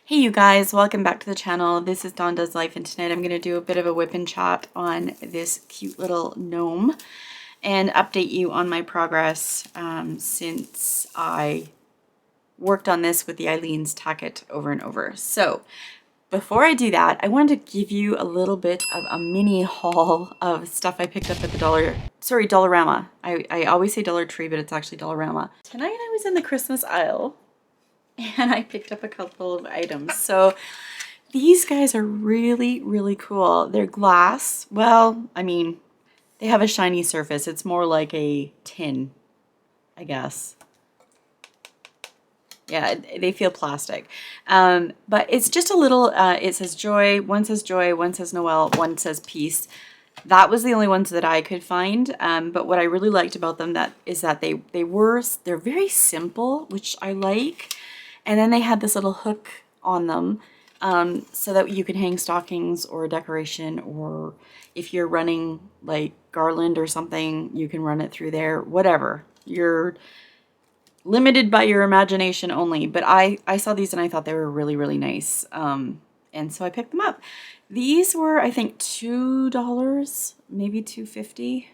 Hey you guys, welcome back to the channel. This is Dawn Does Life, and tonight I'm going to do a bit of a whip and chat on this cute little gnome and update you on my progress since I worked on this with the Eileen's Tack-It over and over. So before I do that, I wanted to give you a little bit of a mini haul of stuff I picked up at the Dollarama. I always say Dollar Tree, but it's actually Dollarama. Tonight I was in the Christmas aisle and I picked up a couple of items. So these guys are really, really cool. They're glass. Well, I mean, they have a shiny surface. It's more like a tin, I guess. Yeah, they feel plastic. But it's just a little, it says joy, one says Noel, one says peace. That was the only ones that I could find. But what I really liked about them is that they're very simple, which I like. And then they had this little hook on them so that you can hang stockings or decoration, or if you're running like garland or something, you can run it through there, whatever. You're limited by your imagination only. But I saw these and I thought they were really, really nice. And so I picked them up. These were, I think, $2, maybe $2.50.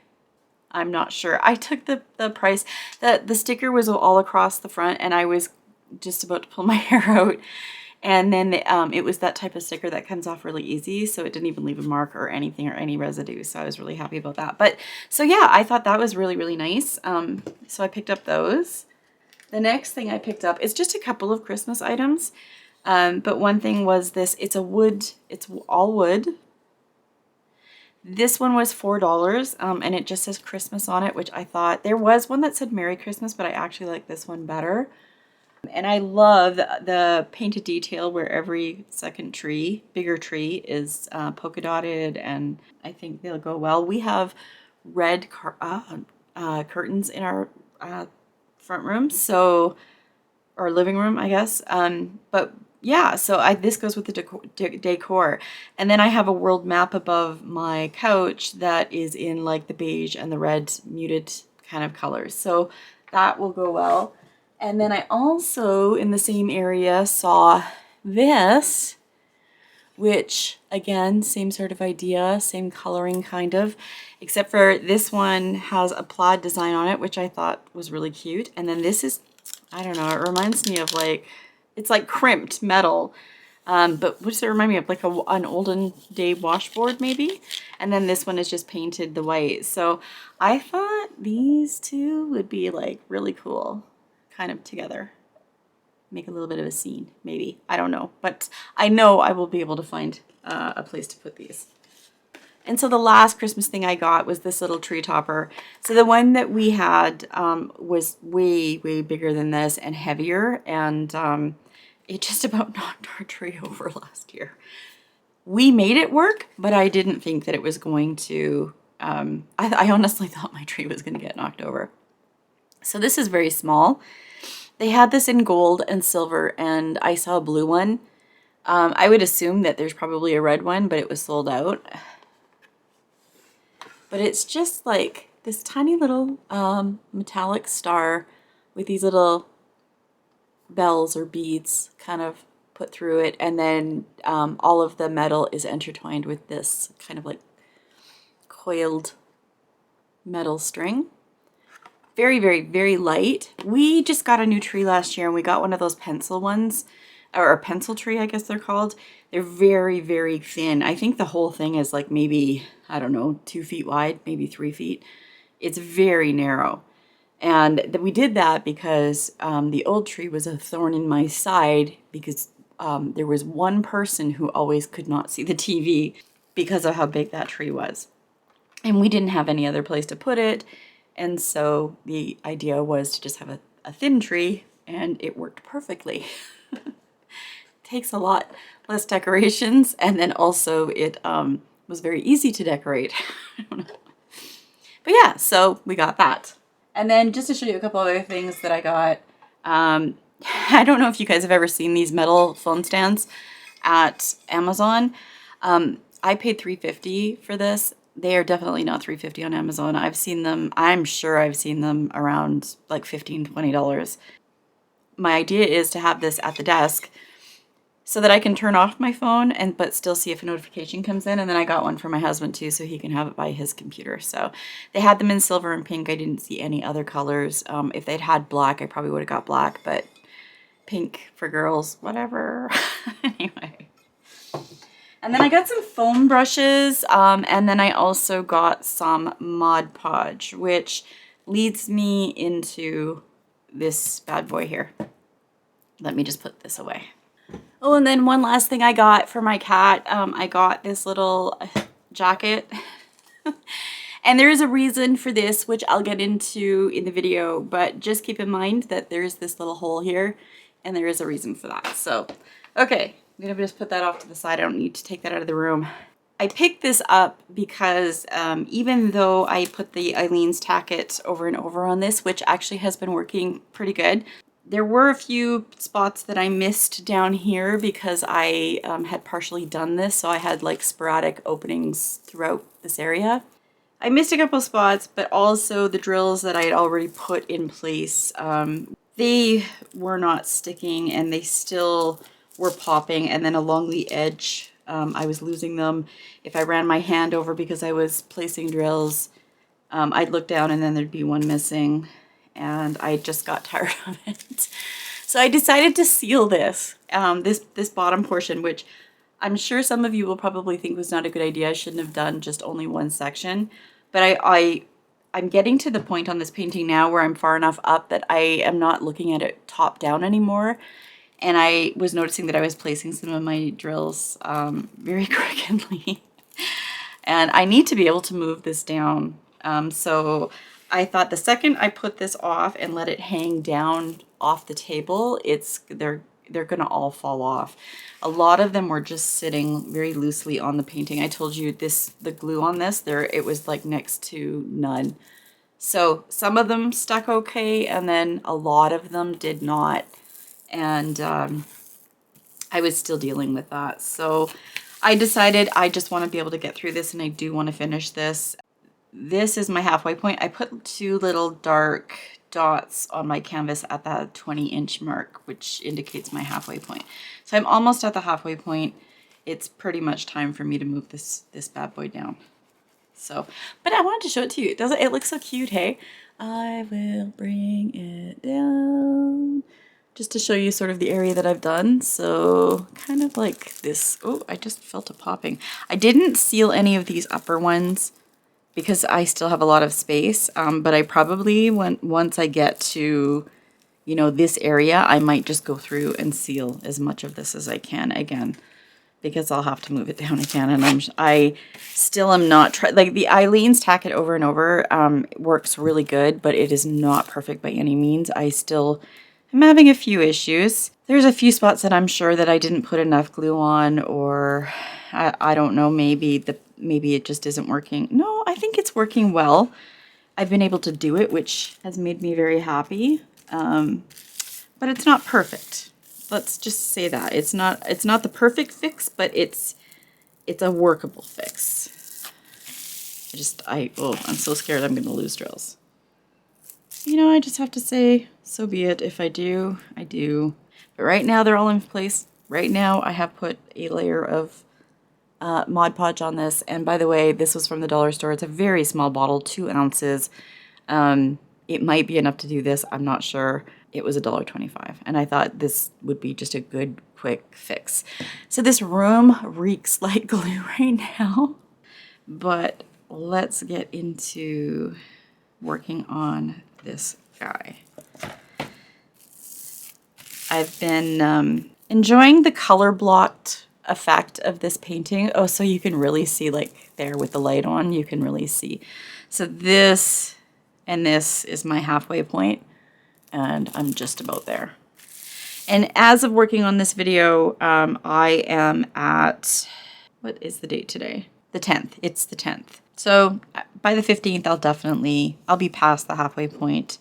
I'm not sure. I took the price. The sticker was all across the front, and I was just about to pull my hair out, and then it was that type of sticker that comes off really easy, so it didn't even leave a mark or anything or any residue, so I was really happy about that. But so yeah, I thought that was really, really nice. So I picked up those. The next thing I picked up is just a couple of Christmas items, but one thing was this. It's all wood. This one was $4, and it just says Christmas on it, which I thought, there was one that said Merry Christmas, but I actually like this one better. And I love the painted detail where every second tree, bigger tree, is polka dotted, and I think they'll go well. We have red curtains in our front room, so, or living room, I guess. But yeah, so this goes with the decor. And then I have a world map above my couch that is in like the beige and the red muted kind of colors. So that will go well. And then I also, in the same area, saw this, which, again, same sort of idea, same coloring kind of, except for this one has a plaid design on it, which I thought was really cute. And then this is, I don't know, it reminds me of like, it's like crimped metal. But what does it remind me of? Like an olden day washboard, maybe? And then this one is just painted the white. So I thought these two would be like really cool, kind of together. Make a little bit of a scene, maybe. I don't know. But I know I will be able to find a place to put these. And so the last Christmas thing I got was this little tree topper. So the one that we had was way, way bigger than this and heavier. And it just about knocked our tree over last year. We made it work, but I didn't think that it was going to, I honestly thought my tree was going to get knocked over. So this is very small. They had this in gold and silver, and I saw a blue one. I would assume that there's probably a red one, but it was sold out. But it's just like this tiny little metallic star with these little bells or beads kind of put through it, and then all of the metal is intertwined with this kind of like coiled metal string. Very, very, very light. We just got a new tree last year, and we got one of those pencil ones, or a pencil tree, I guess they're called. They're very, very thin. I think the whole thing is like maybe, I don't know, 2 feet wide, maybe 3 feet. It's very narrow. And we did that because the old tree was a thorn in my side, because there was one person who always could not see the TV because of how big that tree was. And we didn't have any other place to put it. And so the idea was to just have a thin tree, and it worked perfectly. Takes a lot less decorations, and then also it was very easy to decorate. I don't know. But yeah, so we got that. And then just to show you a couple other things that I got, I don't know if you guys have ever seen these metal phone stands at Amazon. I paid $3.50 for this. They are definitely not $3.50 on Amazon. I've seen them, I'm sure I've seen them around like $15, $20. My idea is to have this at the desk so that I can turn off my phone but still see if a notification comes in. And then I got one for my husband too, so he can have it by his computer. So they had them in silver and pink. I didn't see any other colors. If they'd had black, I probably would have got black, but pink for girls, whatever. Anyway. And then I got some foam brushes, and then I also got some Mod Podge, which leads me into this bad boy here. Let me just put this away. Oh, and then one last thing I got for my cat. I got this little jacket. And there is a reason for this, which I'll get into in the video, but just keep in mind that there's this little hole here, and there is a reason for that. So, okay, I'm gonna just put that off to the side. I don't need to take that out of the room. I picked this up because even though I put the Eileen's Tacket over and over on this, which actually has been working pretty good, there were a few spots that I missed down here because I had partially done this, so I had like sporadic openings throughout this area. I missed a couple spots, but also the drills that I had already put in place, they were not sticking and they still were popping, and then along the edge I was losing them. If I ran my hand over because I was placing drills, I'd look down and then there'd be one missing, and I just got tired of it. So I decided to seal this, this bottom portion, which I'm sure some of you will probably think was not a good idea. I shouldn't have done just only one section, but I'm getting to the point on this painting now where I'm far enough up that I am not looking at it top down anymore. And I was noticing that I was placing some of my drills very crookedly. And I need to be able to move this down. So I thought the second I put this off and let it hang down off the table, they're gonna all fall off. A lot of them were just sitting very loosely on the painting. I told you the glue on this, it was like next to none. So some of them stuck okay, and then a lot of them did not. And I was still dealing with that. So I decided I just want to be able to get through this, and I do want to finish this. This is my halfway point. I put 2 little dark dots on my canvas at the 20-inch mark, which indicates my halfway point. So I'm almost at the halfway point. It's pretty much time for me to move this bad boy down. So, but I wanted to show it to you. It looks so cute, hey? I will bring it down just to show you sort of the area that I've done. So kind of like this. Oh, I just felt a popping. I didn't seal any of these upper ones because I still have a lot of space, but I probably, once I get to, you know, this area, I might just go through and seal as much of this as I can again, because I'll have to move it down again. And I still am not like the Eileen's Tacket over and over works really good, but it is not perfect by any means. I'm having a few issues. There's a few spots that I'm sure that I didn't put enough glue on, or I don't know, maybe it just isn't working. No, I think it's working well. I've been able to do it, which has made me very happy. But it's not perfect. Let's just say that. It's not the perfect fix, but it's a workable fix. I'm so scared I'm gonna lose drills. You know, I just have to say, so be it. If I do, I do. But right now they're all in place. Right now I have put a layer of Mod Podge on this. And by the way, this was from the dollar store. It's a very small bottle, 2 ounces. It might be enough to do this. I'm not sure. It was $1.25. And I thought this would be just a good, quick fix. So this room reeks like glue right now. But let's get into working on this guy. I've been enjoying the color blocked effect of this painting. Oh, so you can really see, like there with the light on, you can really see. So this and this is my halfway point, and I'm just about there. And as of working on this video, I am at, what is the date today? The 10th. It's the 10th. So by the 15th, I'll be past the halfway point.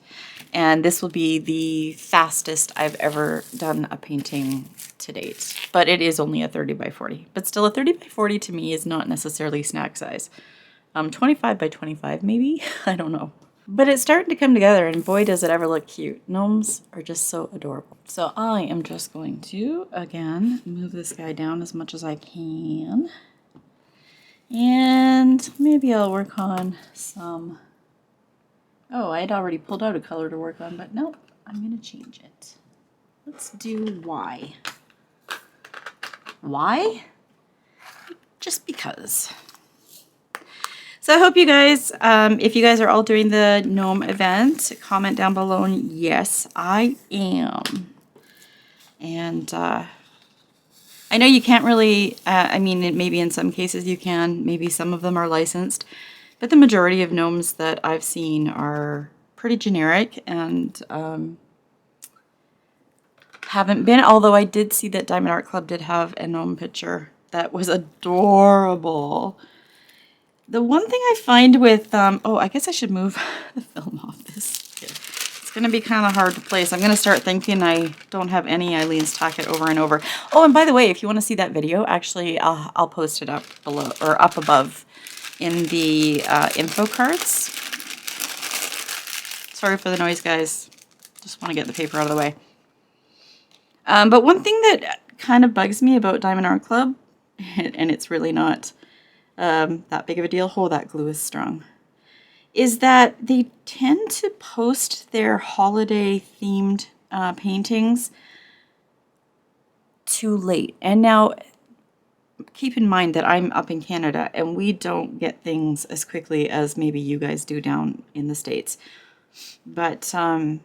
And this will be the fastest I've ever done a painting to date. But it is only a 30 by 40. But still, a 30 by 40 to me is not necessarily snack size. 25 by 25 maybe? I don't know. But it's starting to come together, and boy, does it ever look cute. Gnomes are just so adorable. So I am just going to, again, move this guy down as much as I can. And maybe I'll work on some... Oh, I had already pulled out a color to work on, but nope, I'm going to change it. Let's do Y. Why? Just because. So I hope you guys, if you guys are all doing the gnome event, comment down below. And yes, I am. And I know you can't really, I mean, maybe in some cases you can, maybe some of them are licensed, but the majority of gnomes that I've seen are pretty generic and haven't been, although I did see that Diamond Art Club did have a gnome picture that was adorable. The one thing I find with, oh, I guess I should move the film off this here. It's going to be kind of hard to place. I'm going to start thinking I don't have any Eileen's Tack-It over and over. Oh, and by the way, if you want to see that video, actually, I'll post it up below, or up above in the info cards. Sorry for the noise, guys. Just want to get the paper out of the way. But one thing that kind of bugs me about Diamond Art Club, and it's really not that big of a deal. Oh, that glue is strong. Is that they tend to post their holiday themed paintings too late. And now keep in mind that I'm up in Canada and we don't get things as quickly as maybe you guys do down in the States. But I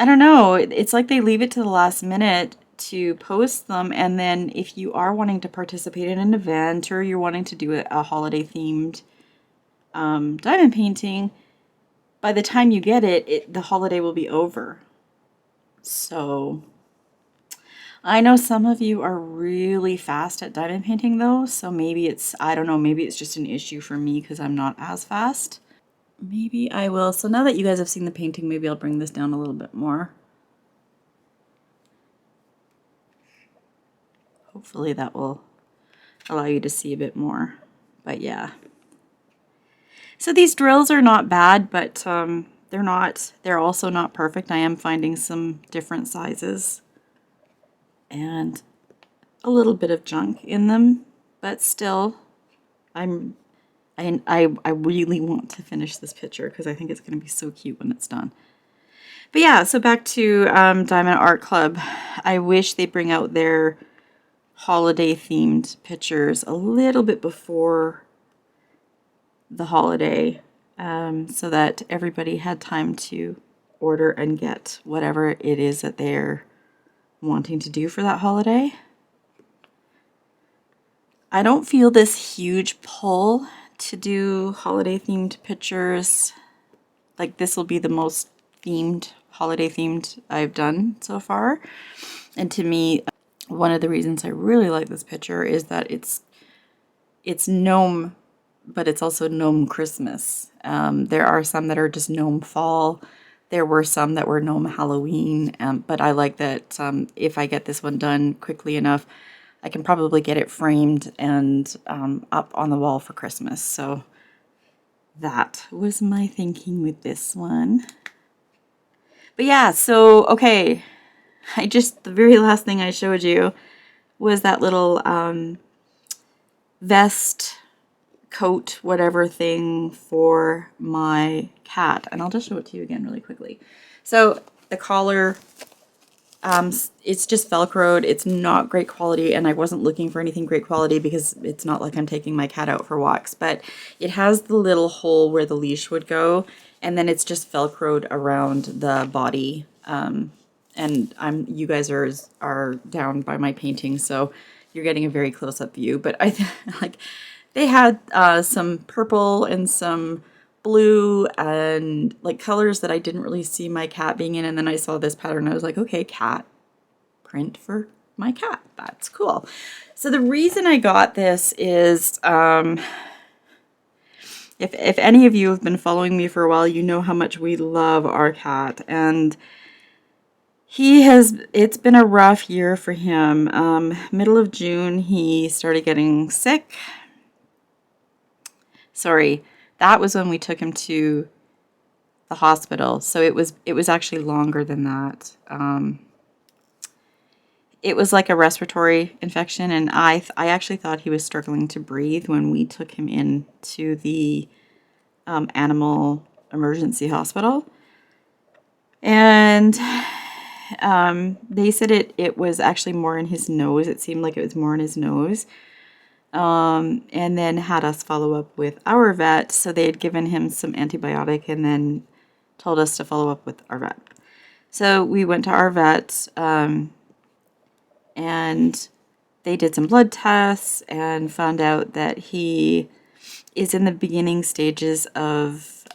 don't know. It's like they leave it to the last minute to post them, and then if you are wanting to participate in an event or you're wanting to do a holiday themed diamond painting, by the time you get it, the holiday will be over. So I know some of you are really fast at diamond painting though, so maybe it's, I don't know, maybe it's just an issue for me because I'm not as fast. Maybe I will, so now that you guys have seen the painting, maybe I'll bring this down a little bit more. Hopefully that will allow you to see a bit more, but yeah. So these drills are not bad, but they're also not perfect. I am finding some different sizes and a little bit of junk in them, but still, I really want to finish this picture because I think it's going to be so cute when it's done. But yeah, so back to Diamond Art Club. I wish they bring out their holiday themed pictures a little bit before the holiday so that everybody had time to order and get whatever it is that they're wanting to do for that holiday. I don't feel this huge pull to do holiday themed pictures. Like this will be the most themed, holiday themed I've done so far. And to me, one of the reasons I really like this picture is that it's gnome, but it's also gnome Christmas. There are some that are just gnome fall. There were some that were gnome Halloween, but I like that if I get this one done quickly enough, I can probably get it framed and up on the wall for Christmas. So that was my thinking with this one. But yeah, so, okay. The very last thing I showed you was that little vest, coat, whatever thing for my cat. And I'll just show it to you again really quickly. So the collar, it's just Velcroed. It's not great quality, and I wasn't looking for anything great quality because it's not like I'm taking my cat out for walks, but it has the little hole where the leash would go, and then it's just Velcroed around the body. And you guys are down by my painting, so you're getting a very close-up view. But they had some purple and some blue and like colors that I didn't really see my cat being in. And then I saw this pattern and I was like, okay, cat print for my cat. That's cool. So the reason I got this is, if any of you have been following me for a while, you know how much we love our cat. And it's been a rough year for him. Middle of June, he started getting sick. Sorry, that was when we took him to the hospital. So it was actually longer than that. It was like a respiratory infection, and I actually thought he was struggling to breathe when we took him in to the animal emergency hospital. And they said it was actually more in his nose. It seemed like it was more in his nose. And then had us follow up with our vet. So they had given him some antibiotic and then told us to follow up with our vet. So we went to our vet, and they did some blood tests and found out that he is in the beginning stages of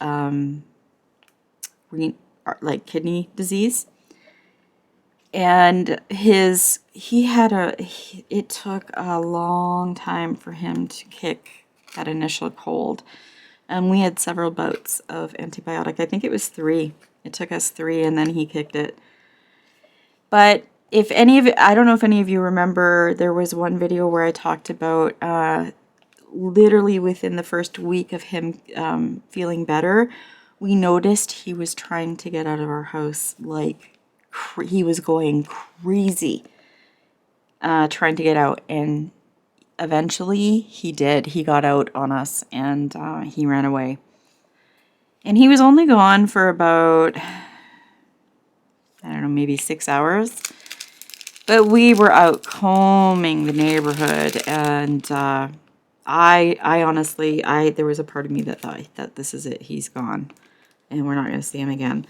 kidney disease. And it took a long time for him to kick that initial cold. And we had several bouts of antibiotic. I think it was 3. It took us 3 and then he kicked it. But I don't know if any of you remember, there was one video where I talked about literally within the first week of him feeling better, we noticed he was trying to get out of our house. Like he was going crazy trying to get out, and eventually he did. He got out on us, and he ran away. And he was only gone for about, I don't know, maybe 6 hours. But we were out combing the neighborhood, and I honestly, there was a part of me that thought that this is it. He's gone, and we're not going to see him again.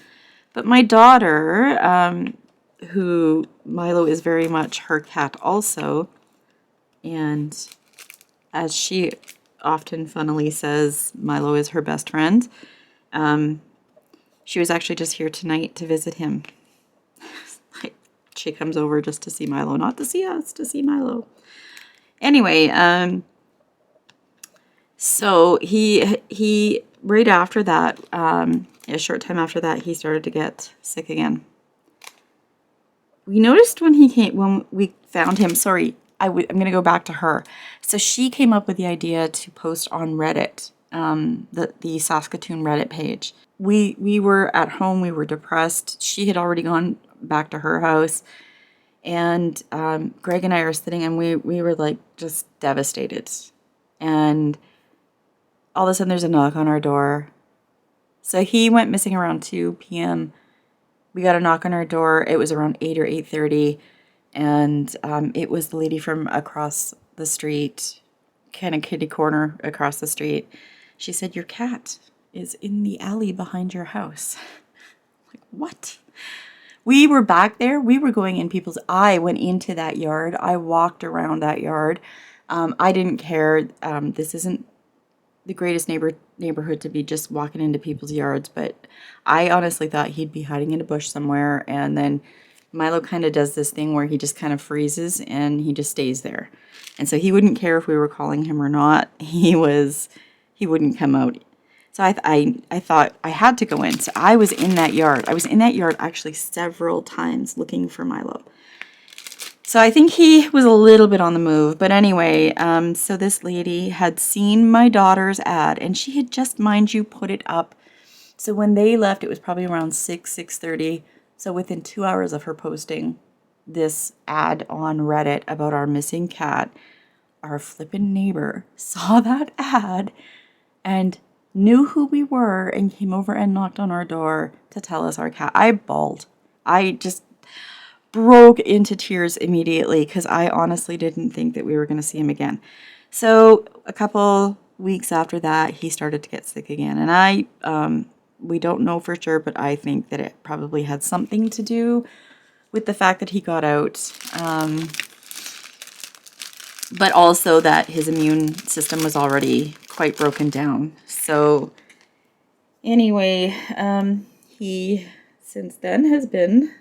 But my daughter, who Milo is very much her cat also, and as she often funnily says, Milo is her best friend. She was actually just here tonight to visit him. She comes over just to see Milo, not to see us, to see Milo. Anyway, so he right after that, a short time after that, he started to get sick again. We noticed when we found him, sorry, I'm going to go back to her. So she came up with the idea to post on Reddit, the Saskatoon Reddit page. We were at home, we were depressed. She had already gone back to her house, and Greg and I are sitting, and we were like just devastated. And all of a sudden there's a knock on our door. So he went missing around 2 p.m. We got a knock on our door. It was around 8 or 8:30, and it was the lady from across the street, kind of kitty corner across the street. She said, "Your cat is in the alley behind your house." Like, what? We were back there. We were going in people's... I went into that yard. I walked around that yard. I didn't care. This isn't the greatest neighborhood to be just walking into people's yards, but I honestly thought he'd be hiding in a bush somewhere. And then Milo kind of does this thing where he just kind of freezes and he just stays there. And so he wouldn't care if we were calling him or not. He wouldn't come out. So I thought I had to go in. So I was in that yard. I was in that yard actually several times looking for Milo. So I think he was a little bit on the move. But anyway, so this lady had seen my daughter's ad, and she had just, mind you, put it up. So when they left, it was probably around 6:30. So within 2 hours of her posting this ad on Reddit about our missing cat, our flippin' neighbor saw that ad and knew who we were and came over and knocked on our door to tell us our cat. I bawled. I just broke into tears immediately because I honestly didn't think that we were going to see him again. So a couple weeks after that, he started to get sick again. And we don't know for sure, but I think that it probably had something to do with the fact that he got out. But also that his immune system was already quite broken down. So anyway, he since then has been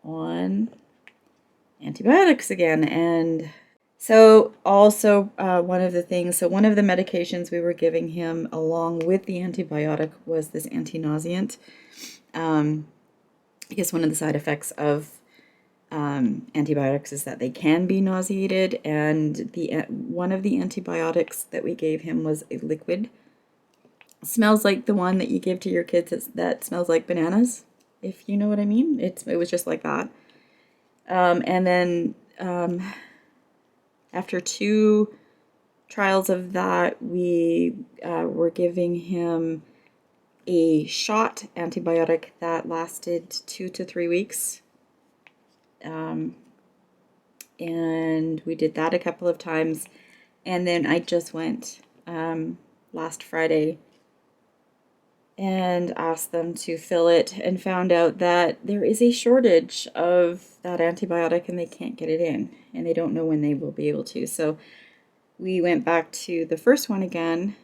on antibiotics again. And so also one of the medications we were giving him along with the antibiotic was this anti-nauseant. I guess one of the side effects of antibiotics is that they can be nauseated, and one of the antibiotics that we gave him was a liquid Smells like the one that you give to your kids that smells like bananas, if you know what I mean. It was just like that. And then after 2 trials of that, we were giving him a shot antibiotic that lasted 2 to 3 weeks. And we did that a couple of times. And then I just went last Friday and asked them to fill it and found out that there is a shortage of that antibiotic and they can't get it in and they don't know when they will be able to. So we went back to the first one again.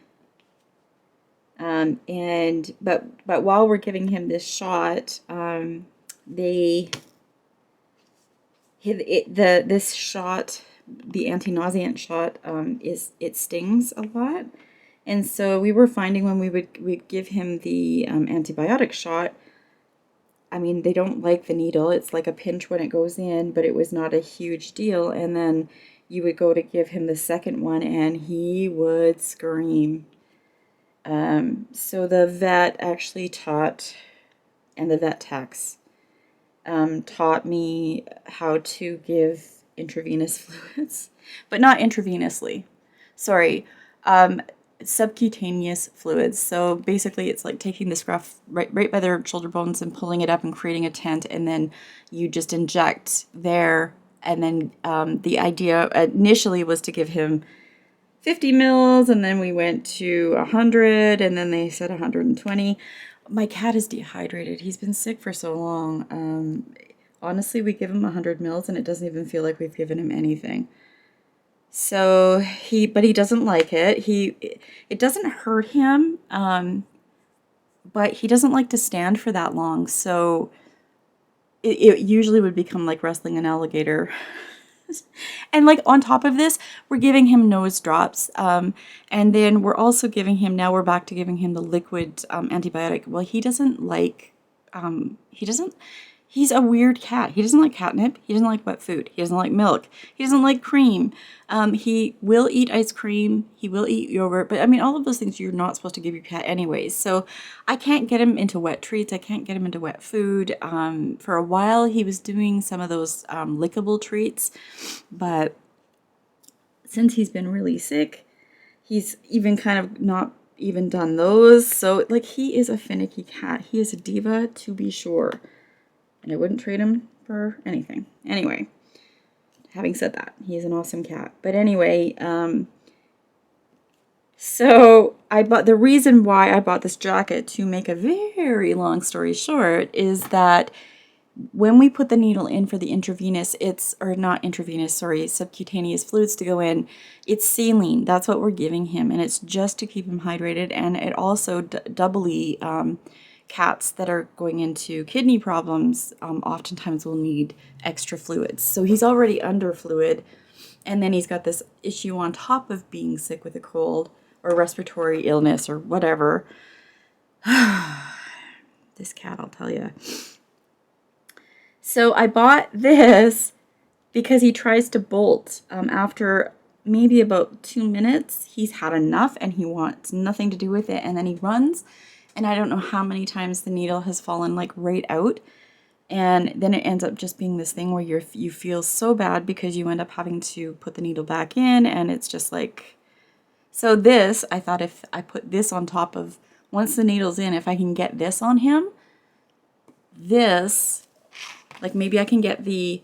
But while we're giving him this shot, this shot, the anti-nauseant shot, it stings a lot, and so we were finding when we'd give him the antibiotic shot. I mean, they don't like the needle. It's like a pinch when it goes in, but it was not a huge deal. And then you would go to give him the second one, and he would scream. So the vet actually taught, and the vet techs taught me how to give intravenous fluids, but not intravenously. Sorry, subcutaneous fluids. So basically, it's like taking the scruff right by their shoulder bones and pulling it up and creating a tent, and then you just inject there. And then the idea initially was to give him 50 mils, and then we went to 100, and then they said 120. My cat is dehydrated. He's been sick for so long. Honestly, we give him 100 mils, and it doesn't even feel like we've given him anything. So but he doesn't like it. It doesn't hurt him, but he doesn't like to stand for that long. So it usually would become like wrestling an alligator. And like on top of this, we're giving him nose drops. And then we're also giving him, now we're back to giving him the liquid antibiotic. Well, he doesn't like, he's a weird cat. He doesn't like catnip. He doesn't like wet food. He doesn't like milk. He doesn't like cream. He will eat ice cream. He will eat yogurt. But I mean, all of those things you're not supposed to give your cat anyways. So I can't get him into wet treats. I can't get him into wet food. For a while, he was doing some of those lickable treats. But since he's been really sick, he's even kind of not even done those. So like, he is a finicky cat. He is a diva, to be sure. And I wouldn't trade him for anything. Anyway, having said that, he's an awesome cat. But anyway, so the reason why I bought this jacket, to make a very long story short, is that when we put the needle in for the intravenous, subcutaneous fluids to go in, it's saline. That's what we're giving him, and it's just to keep him hydrated. And it also doubly, cats that are going into kidney problems oftentimes will need extra fluids. So he's already under fluid, and then he's got this issue on top of being sick with a cold or respiratory illness or whatever. This cat, I'll tell you. So I bought this because he tries to bolt. After maybe about 2 minutes, he's had enough and he wants nothing to do with it, and then he runs. And I don't know how many times the needle has fallen like right out. And then it ends up just being this thing where you feel so bad because you end up having to put the needle back in, and it's just like, so this, I thought if I put this on top of, once the needle's in, if I can get this on him, this, like maybe I can get the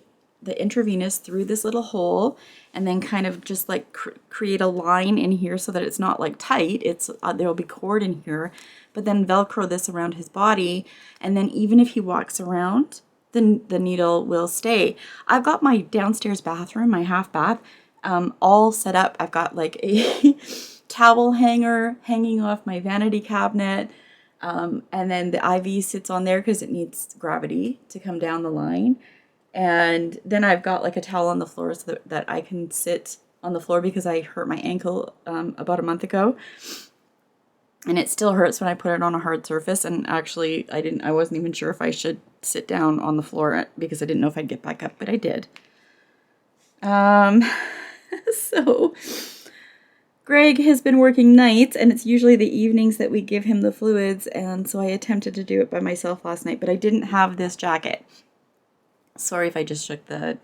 intravenous through this little hole and then kind of just like create a line in here so that it's not like tight. It's there'll be cord in here, but then Velcro this around his body, and then even if he walks around, the needle will stay. I've got my downstairs bathroom, my half bath, all set up. I've got like a towel hanger hanging off my vanity cabinet, and then the IV sits on there because it needs gravity to come down the line. And then I've got like a towel on the floor so that I can sit on the floor because I hurt my ankle about a month ago. And it still hurts when I put it on a hard surface. And actually, I wasn't even sure if I should sit down on the floor because I didn't know if I'd get back up, but I did. So Greg has been working nights, and it's usually the evenings that we give him the fluids, and so I attempted to do it by myself last night, but I didn't have this jacket. Sorry if I just shook the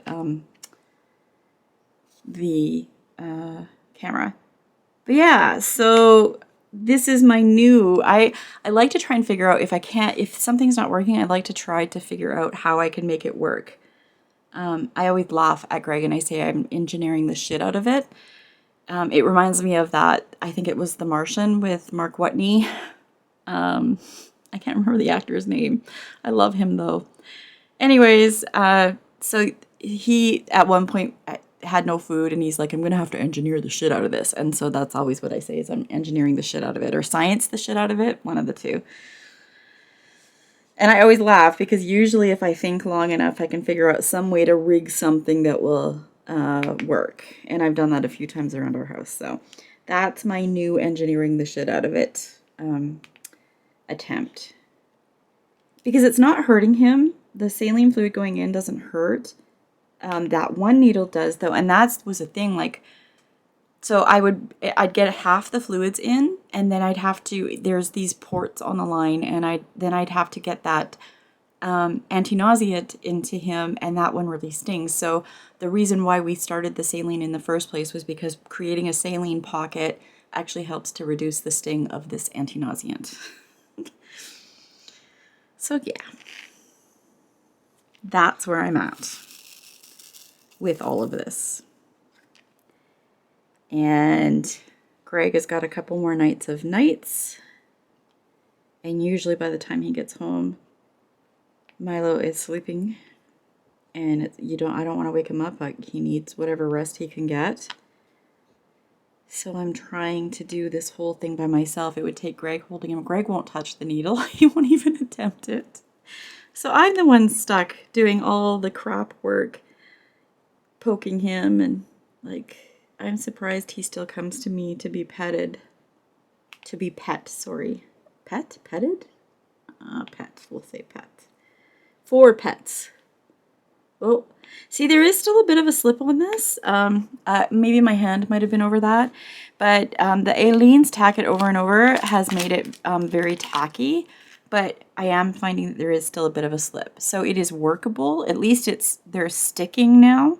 camera. But yeah, so this is my new, I like to try and figure out if something's not working, I like to try to figure out how I can make it work. I always laugh at Greg and I say I'm engineering the shit out of it. It reminds me of that, I think it was The Martian with Mark Watney. I can't remember the actor's name. I love him though. Anyways, so he at one point had no food and he's like, I'm gonna have to engineer the shit out of this. And so that's always what I say is I'm engineering the shit out of it, or science the shit out of it, one of the two. And I always laugh because usually if I think long enough, I can figure out some way to rig something that will work. And I've done that a few times around our house. So that's my new engineering the shit out of it attempt. Because it's not hurting him. The saline fluid going in doesn't hurt. That one needle does though. And that was a thing, like, so I'd get half the fluids in, and then I'd have to, there's these ports on the line, and I'd have to get that anti-nauseant into him, and that one really stings. So the reason why we started the saline in the first place was because creating a saline pocket actually helps to reduce the sting of this anti-nauseant. So yeah, that's where I'm at with all of this. And Greg has got a couple more nights of nights. And usually by the time he gets home, Milo is sleeping. And I don't want to wake him up. Like, he needs whatever rest he can get. So I'm trying to do this whole thing by myself. It would take Greg holding him. Greg won't touch the needle. He won't even attempt it. So I'm the one stuck doing all the crap work, poking him, and like, I'm surprised he still comes to me to be petted. To be pet, sorry. Pet? Petted? Pet. We'll say pet. For pets. Oh, see, there is still a bit of a slip on this. Maybe my hand might have been over that. But the Aleene's Tack It Over and Over has made it very tacky. But I am finding that there is still a bit of a slip. So it is workable. At least they're sticking now.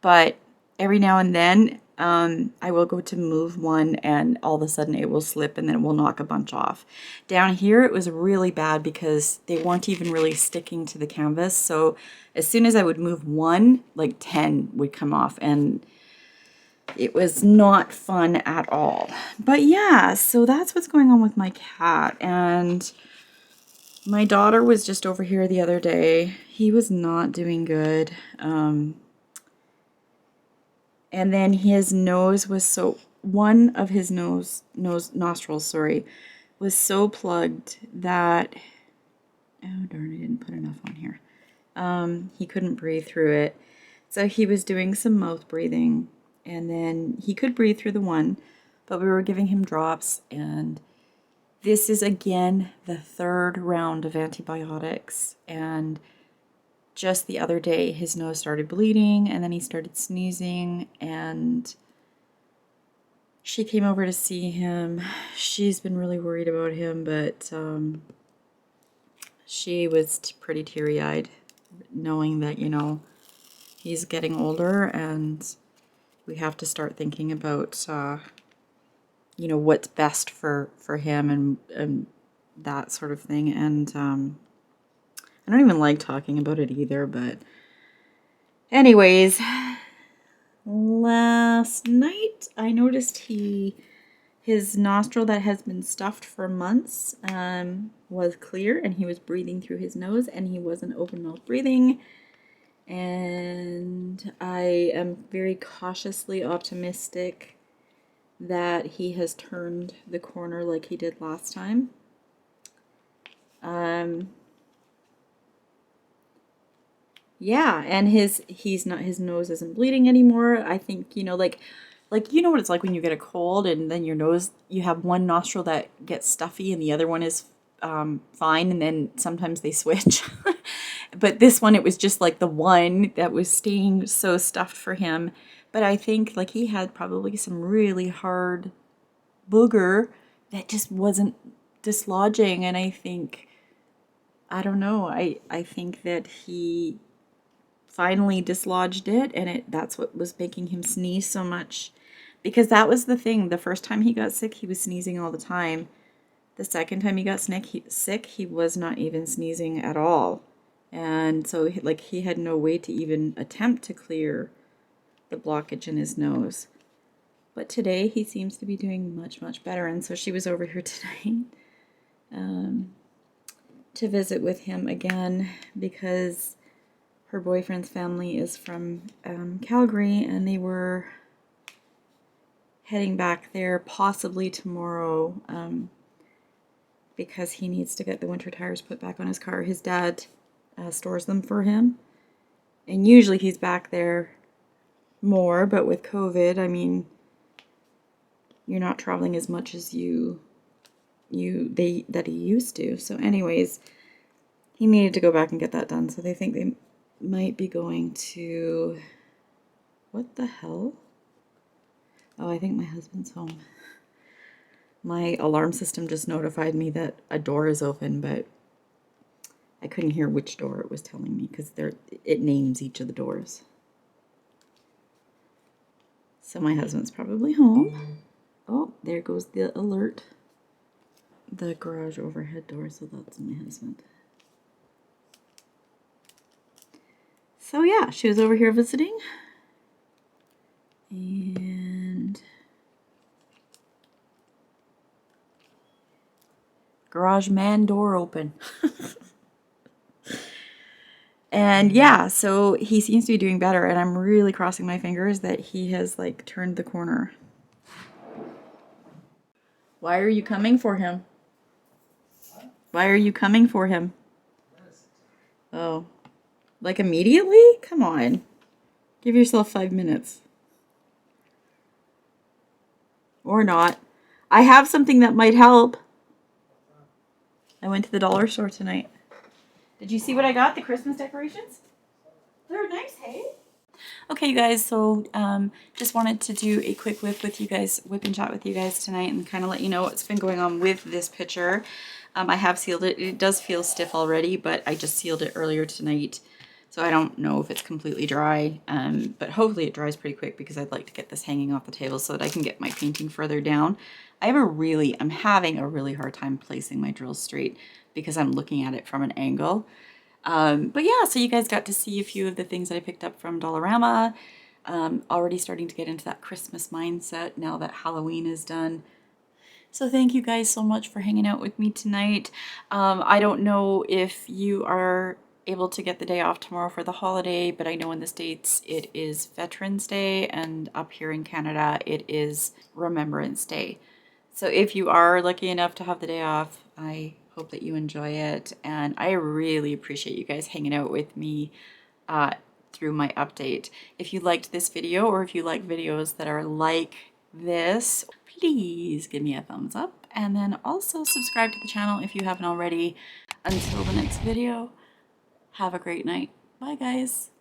But every now and then, I will go to move one and all of a sudden it will slip and then it will knock a bunch off. Down here, it was really bad because they weren't even really sticking to the canvas. So as soon as I would move one, like 10 would come off, and it was not fun at all. But yeah, so that's what's going on with my cat. And my daughter was just over here the other day. He was not doing good. And then his nose was one of his nostrils, sorry, was so plugged that, oh darn, I didn't put enough on here. He couldn't breathe through it. So he was doing some mouth breathing, and then he could breathe through the one, but we were giving him drops, and this is again the third round of antibiotics, and just the other day, his nose started bleeding, and then he started sneezing, and she came over to see him. She's been really worried about him, but she was pretty teary-eyed, knowing that, you know, he's getting older, and we have to start thinking about, you know, what's best for him and that sort of thing, and I don't even like talking about it either, but anyways, last night I noticed his nostril that has been stuffed for months was clear, and he was breathing through his nose, and he wasn't open mouth breathing. And I am very cautiously optimistic that he has turned the corner like he did last time. Yeah, and his nose isn't bleeding anymore. I think, you know, like you know what it's like when you get a cold and then your nose, you have one nostril that gets stuffy and the other one is fine, and then sometimes they switch. But this one, it was just like the one that was staying so stuffed for him. But I think like he had probably some really hard booger that just wasn't dislodging. And I think, I don't know, I think that he finally dislodged it, and that's what was making him sneeze so much. Because that was the thing. The first time he got sick, he was sneezing all the time. The second time he got sick, he was not even sneezing at all. And so he had no way to even attempt to clear the blockage in his nose. But today he seems to be doing much, much better. And so she was over here tonight to visit with him again, because her boyfriend's family is from Calgary, and they were heading back there possibly tomorrow because he needs to get the winter tires put back on his car. His dad stores them for him, and usually he's back there more, but with COVID, I mean, you're not traveling as much as that he used to. So anyways, he needed to go back and get that done. So they think they might be going to, what the hell? Oh, I think my husband's home. My alarm system just notified me that a door is open, but I couldn't hear which door it was telling me because it names each of the doors. So my husband's probably home. Oh, there goes the alert. The garage overhead door, so that's my husband. So yeah, she was over here visiting. And garage man door open. And yeah, so he seems to be doing better, and I'm really crossing my fingers that he has like turned the corner. Why are you coming for him? Why are you coming for him? Oh, like immediately? Come on. Give yourself 5 minutes. Or not. I have something that might help. I went to the dollar store tonight. Did you see what I got? The Christmas decorations? They're nice, hey? Okay, you guys, so just wanted to do a quick whip and chat with you guys tonight, and kind of let you know what's been going on with this picture. I have sealed it. It does feel stiff already, but I just sealed it earlier tonight, so I don't know if it's completely dry, but hopefully it dries pretty quick, because I'd like to get this hanging off the table so that I can get my painting further down. I'm having a really hard time placing my drills straight because I'm looking at it from an angle. But yeah, so you guys got to see a few of the things that I picked up from Dollarama. Already starting to get into that Christmas mindset now that Halloween is done. So thank you guys so much for hanging out with me tonight. I don't know if you are able to get the day off tomorrow for the holiday, but I know in the States it is Veterans Day, and up here in Canada it is Remembrance Day. So if you are lucky enough to have the day off, I hope that you enjoy it, and I really appreciate you guys hanging out with me through my update. If you liked this video, or if you like videos that are like this, please give me a thumbs up, and then also subscribe to the channel if you haven't already. Until the next video, have a great night. Bye guys.